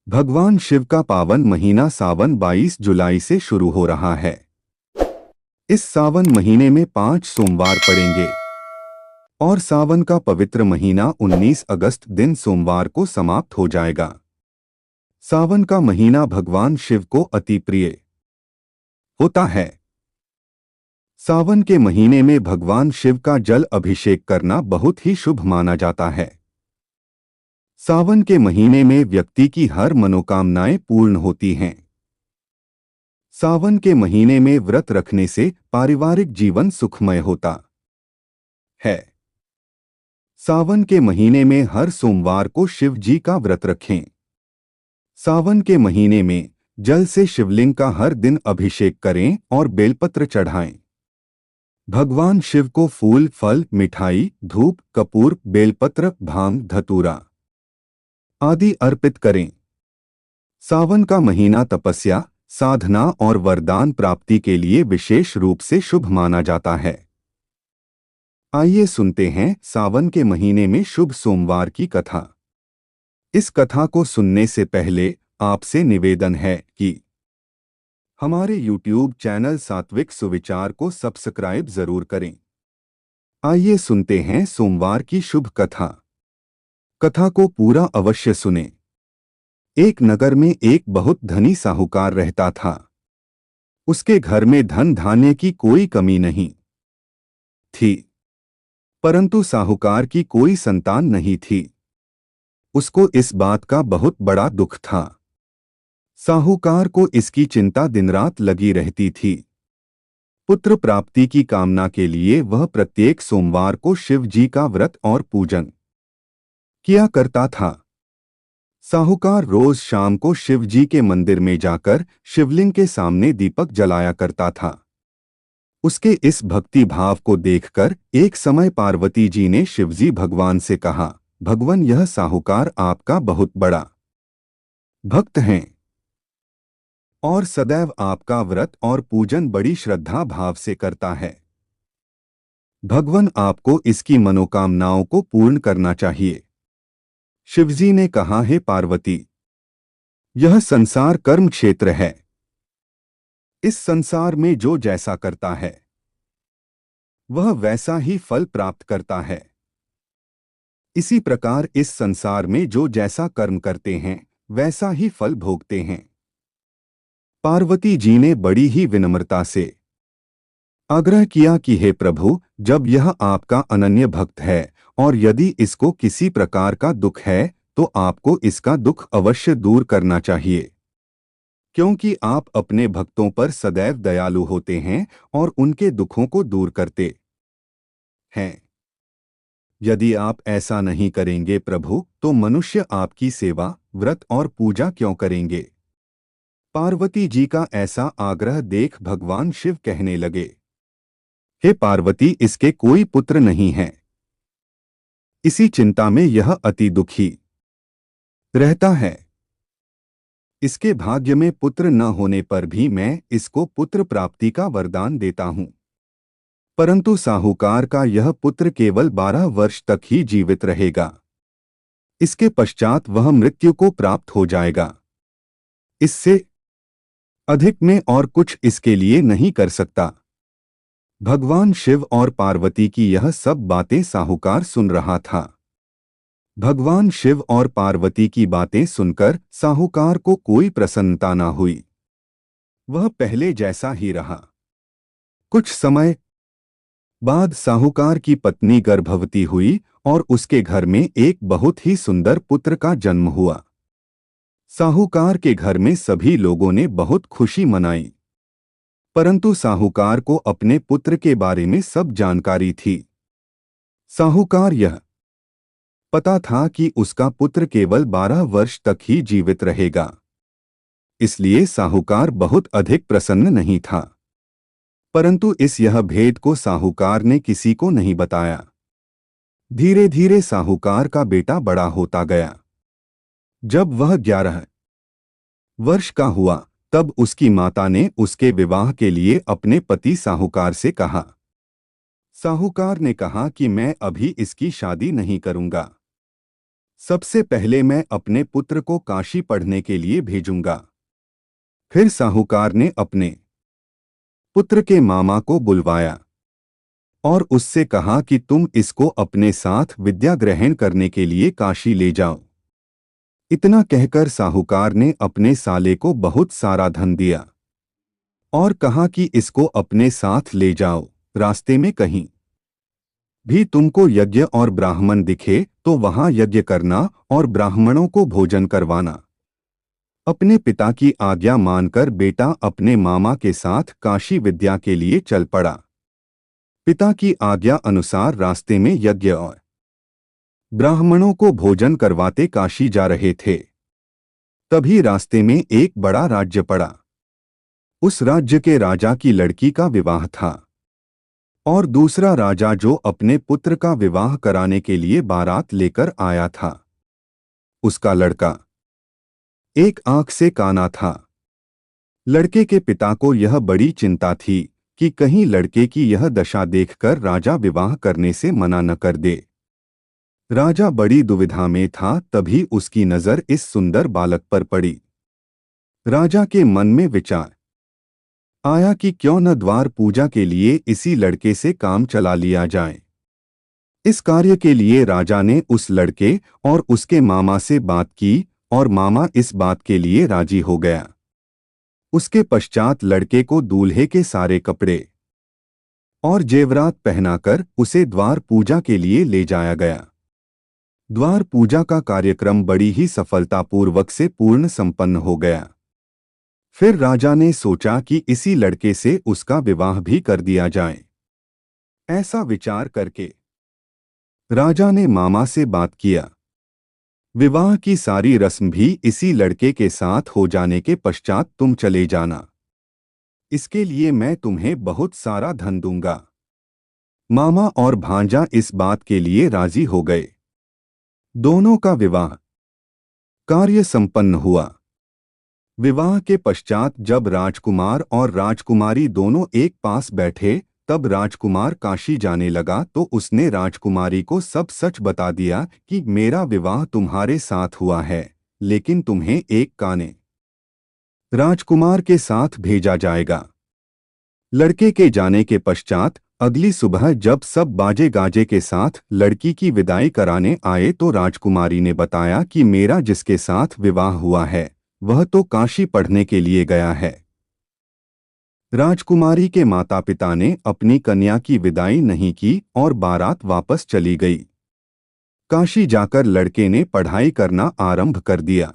भगवान शिव का पावन महीना सावन 22 जुलाई से शुरू हो रहा है। इस सावन महीने में 5 सोमवार पड़ेंगे और सावन का पवित्र महीना 19 अगस्त दिन सोमवार को समाप्त हो जाएगा। सावन का महीना भगवान शिव को अति प्रिय होता है। सावन के महीने में भगवान शिव का जल अभिषेक करना बहुत ही शुभ माना जाता है। सावन के महीने में व्यक्ति की हर मनोकामनाएं पूर्ण होती हैं। सावन के महीने में व्रत रखने से पारिवारिक जीवन सुखमय होता है। सावन के महीने में हर सोमवार को शिव जी का व्रत रखें। सावन के महीने में जल से शिवलिंग का हर दिन अभिषेक करें और बेलपत्र चढ़ाएं। भगवान शिव को फूल, फल, मिठाई, धूप, कपूर, बेलपत्र, भांग, धतूरा आदि अर्पित करें। सावन का महीना तपस्या, साधना और वरदान प्राप्ति के लिए विशेष रूप से शुभ माना जाता है। आइए सुनते हैं सावन के महीने में शुभ सोमवार की कथा। इस कथा को सुनने से पहले आपसे निवेदन है कि हमारे YouTube चैनल सात्विक सुविचार को सब्सक्राइब जरूर करें। आइए सुनते हैं सोमवार की शुभ कथा। कथा को पूरा अवश्य सुनें। एक नगर में एक बहुत धनी साहूकार रहता था। उसके घर में धन धान्य की कोई कमी नहीं थी, परंतु साहूकार की कोई संतान नहीं थी। उसको इस बात का बहुत बड़ा दुख था। साहूकार को इसकी चिंता दिन रात लगी रहती थी। पुत्र प्राप्ति की कामना के लिए वह प्रत्येक सोमवार को शिव जी का व्रत और पूजन किया करता था। साहूकार रोज शाम को शिव जी के मंदिर में जाकर शिवलिंग के सामने दीपक जलाया करता था। उसके इस भक्ति भाव को देखकर एक समय पार्वती जी ने शिवजी भगवान से कहा, भगवान, यह साहूकार आपका बहुत बड़ा भक्त हैं और सदैव आपका व्रत और पूजन बड़ी श्रद्धा भाव से करता है। भगवान, आपको इसकी मनोकामनाओं को पूर्ण करना चाहिए। शिवजी ने कहा, हे पार्वती, यह संसार कर्म क्षेत्र है। इस संसार में जो जैसा करता है वह वैसा ही फल प्राप्त करता है। इसी प्रकार इस संसार में जो जैसा कर्म करते हैं वैसा ही फल भोगते हैं। पार्वती जी ने बड़ी ही विनम्रता से आग्रह किया कि हे प्रभु, जब यह आपका अनन्य भक्त है और यदि इसको किसी प्रकार का दुख है तो आपको इसका दुख अवश्य दूर करना चाहिए, क्योंकि आप अपने भक्तों पर सदैव दयालु होते हैं और उनके दुखों को दूर करते हैं। यदि आप ऐसा नहीं करेंगे प्रभु, तो मनुष्य आपकी सेवा, व्रत और पूजा क्यों करेंगे? पार्वती जी का ऐसा आग्रह देख भगवान शिव कहने लगे, हे पार्वती, इसके कोई पुत्र नहीं है। इसी चिंता में यह अति दुखी रहता है। इसके भाग्य में पुत्र न होने पर भी मैं इसको पुत्र प्राप्ति का वरदान देता हूं, परंतु साहूकार का यह पुत्र केवल 12 वर्ष तक ही जीवित रहेगा। इसके पश्चात वह मृत्यु को प्राप्त हो जाएगा। इससे अधिक में और कुछ इसके लिए नहीं कर सकता। भगवान शिव और पार्वती की यह सब बातें साहूकार सुन रहा था। भगवान शिव और पार्वती की बातें सुनकर साहूकार को कोई प्रसन्नता न हुई। वह पहले जैसा ही रहा। कुछ समय बाद साहूकार की पत्नी गर्भवती हुई और उसके घर में एक बहुत ही सुंदर पुत्र का जन्म हुआ। साहूकार के घर में सभी लोगों ने बहुत खुशी मनाई, परंतु साहूकार को अपने पुत्र के बारे में सब जानकारी थी। साहूकार यह पता था कि उसका पुत्र केवल 12 वर्ष तक ही जीवित रहेगा, इसलिए साहूकार बहुत अधिक प्रसन्न नहीं था। परंतु इस यह भेद को साहूकार ने किसी को नहीं बताया। धीरे धीरे साहूकार का बेटा बड़ा होता गया। जब वह 11 वर्ष का हुआ तब उसकी माता ने उसके विवाह के लिए अपने पति साहूकार से कहा। साहूकार ने कहा कि मैं अभी इसकी शादी नहीं करूंगा। सबसे पहले मैं अपने पुत्र को काशी पढ़ने के लिए भेजूंगा। फिर साहूकार ने अपने पुत्र के मामा को बुलवाया और उससे कहा कि तुम इसको अपने साथ विद्या ग्रहण करने के लिए काशी ले जाओ। इतना कहकर साहूकार ने अपने साले को बहुत सारा धन दिया और कहा कि इसको अपने साथ ले जाओ। रास्ते में कहीं भी तुमको यज्ञ और ब्राह्मण दिखे तो वहां यज्ञ करना और ब्राह्मणों को भोजन करवाना। अपने पिता की आज्ञा मानकर बेटा अपने मामा के साथ काशी विद्या के लिए चल पड़ा। पिता की आज्ञा अनुसार रास्ते में यज्ञ और ब्राह्मणों को भोजन करवाते काशी जा रहे थे। तभी रास्ते में एक बड़ा राज्य पड़ा। उस राज्य के राजा की लड़की का विवाह था और दूसरा राजा जो अपने पुत्र का विवाह कराने के लिए बारात लेकर आया था, उसका लड़का एक आंख से काना था। लड़के के पिता को यह बड़ी चिंता थी कि कहीं लड़के की यह दशा देखकर राजा विवाह करने से मना न कर दे। राजा बड़ी दुविधा में था। तभी उसकी नजर इस सुंदर बालक पर पड़ी। राजा के मन में विचार आया कि क्यों न द्वार पूजा के लिए इसी लड़के से काम चला लिया जाए। इस कार्य के लिए राजा ने उस लड़के और उसके मामा से बात की और मामा इस बात के लिए राजी हो गया। उसके पश्चात लड़के को दूल्हे के सारे कपड़े और जेवरात पहनाकर उसे द्वार पूजा के लिए ले जाया गया। द्वार पूजा का कार्यक्रम बड़ी ही सफलतापूर्वक से पूर्ण संपन्न हो गया। फिर राजा ने सोचा कि इसी लड़के से उसका विवाह भी कर दिया जाए। ऐसा विचार करके राजा ने मामा से बात किया। विवाह की सारी रस्म भी इसी लड़के के साथ हो जाने के पश्चात तुम चले जाना। इसके लिए मैं तुम्हें बहुत सारा धन दूंगा। मामा और भांजा इस बात के लिए राजी हो गए। दोनों का विवाह कार्य संपन्न हुआ। विवाह के पश्चात जब राजकुमार और राजकुमारी दोनों एक पास बैठे, तब राजकुमार काशी जाने लगा तो उसने राजकुमारी को सब सच बता दिया कि मेरा विवाह तुम्हारे साथ हुआ है, लेकिन तुम्हें एक काने राजकुमार के साथ भेजा जाएगा। लड़के के जाने के पश्चात अगली सुबह जब सब बाजे गाजे के साथ लड़की की विदाई कराने आए तो राजकुमारी ने बताया कि मेरा जिसके साथ विवाह हुआ है वह तो काशी पढ़ने के लिए गया है। राजकुमारी के माता पिता ने अपनी कन्या की विदाई नहीं की और बारात वापस चली गई। काशी जाकर लड़के ने पढ़ाई करना आरंभ कर दिया।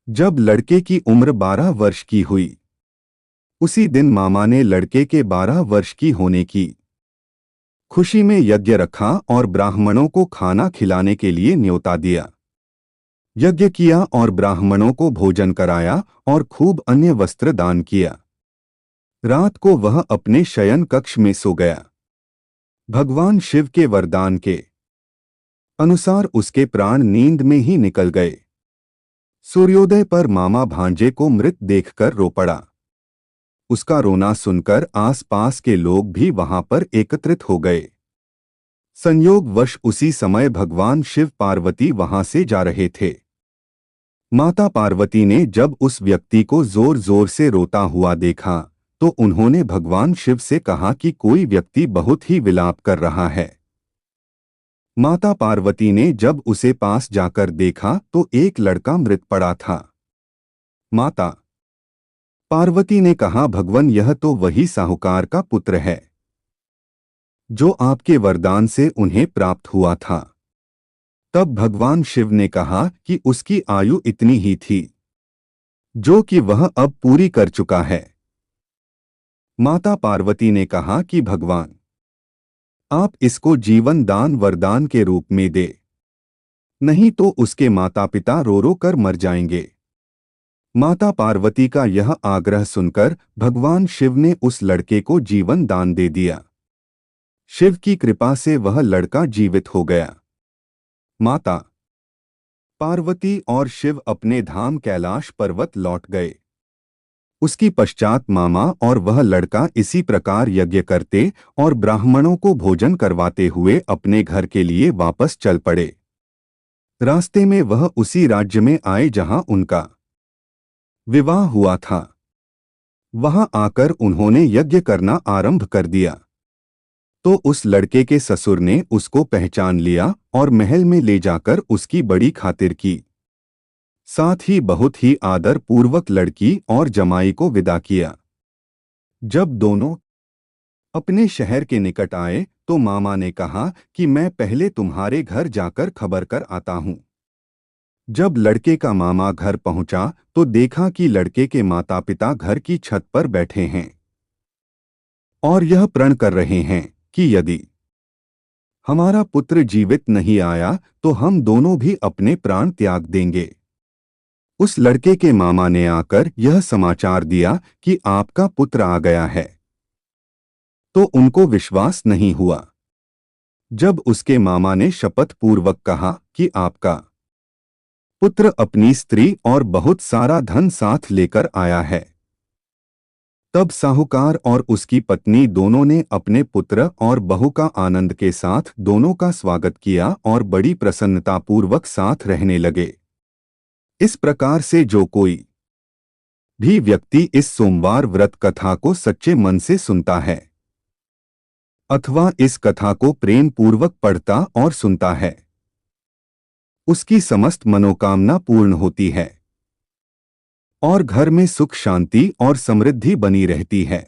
जब लड़के की उम्र 12 वर्ष की हुई, उसी दिन मामा ने लड़के के 12 वर्ष की होने की खुशी में यज्ञ रखा और ब्राह्मणों को खाना खिलाने के लिए न्योता दिया। यज्ञ किया और ब्राह्मणों को भोजन कराया और खूब अन्य वस्त्र दान किया। रात को वह अपने शयन कक्ष में सो गया। भगवान शिव के वरदान के अनुसार उसके प्राण नींद में ही निकल गए। सूर्योदय पर मामा भांजे को मृत देखकर रो पड़ा। उसका रोना सुनकर आसपास के लोग भी वहां पर एकत्रित हो गए। संयोगवश उसी समय भगवान शिव पार्वती वहां से जा रहे थे। माता पार्वती ने जब उस व्यक्ति को जोर जोर से रोता हुआ देखा तो उन्होंने भगवान शिव से कहा कि कोई व्यक्ति बहुत ही विलाप कर रहा है। माता पार्वती ने जब उसे पास जाकर देखा तो एक लड़का मृत पड़ा था। माता पार्वती ने कहा, भगवान यह तो वही साहूकार का पुत्र है जो आपके वरदान से उन्हें प्राप्त हुआ था। तब भगवान शिव ने कहा कि उसकी आयु इतनी ही थी जो कि वह अब पूरी कर चुका है। माता पार्वती ने कहा कि भगवान आप इसको जीवन दान वरदान के रूप में दे, नहीं तो उसके माता पिता रो रो कर मर जाएंगे। माता पार्वती का यह आग्रह सुनकर भगवान शिव ने उस लड़के को जीवन दान दे दिया। शिव की कृपा से वह लड़का जीवित हो गया। माता पार्वती और शिव अपने धाम कैलाश पर्वत लौट गए। उसकी पश्चात मामा और वह लड़का इसी प्रकार यज्ञ करते और ब्राह्मणों को भोजन करवाते हुए अपने घर के लिए वापस चल पड़े। रास्ते में वह उसी राज्य में आए जहां उनका विवाह हुआ था। वहां आकर उन्होंने यज्ञ करना आरंभ कर दिया। तो उस लड़के के ससुर ने उसको पहचान लिया और महल में ले जाकर उसकी बड़ी खातिर की। साथ ही बहुत ही आदर पूर्वक लड़की और जमाई को विदा किया। जब दोनों अपने शहर के निकट आए तो मामा ने कहा कि मैं पहले तुम्हारे घर जाकर खबर कर आता हूँ। जब लड़के का मामा घर पहुंचा तो देखा कि लड़के के माता पिता घर की छत पर बैठे हैं और यह प्रण कर रहे हैं कि यदि हमारा पुत्र जीवित नहीं आया तो हम दोनों भी अपने प्राण त्याग देंगे। उस लड़के के मामा ने आकर यह समाचार दिया कि आपका पुत्र आ गया है, तो उनको विश्वास नहीं हुआ। जब उसके मामा ने शपथ पूर्वक कहा कि आपका पुत्र अपनी स्त्री और बहुत सारा धन साथ लेकर आया है, तब साहूकार और उसकी पत्नी दोनों ने अपने पुत्र और बहू का आनंद के साथ दोनों का स्वागत किया और बड़ी प्रसन्नतापूर्वक साथ रहने लगे। इस प्रकार से जो कोई भी व्यक्ति इस सोमवार व्रत कथा को सच्चे मन से सुनता है अथवा इस कथा को प्रेम पूर्वक पढ़ता और सुनता है, उसकी समस्त मनोकामना पूर्ण होती है और घर में सुख शांति और समृद्धि बनी रहती है।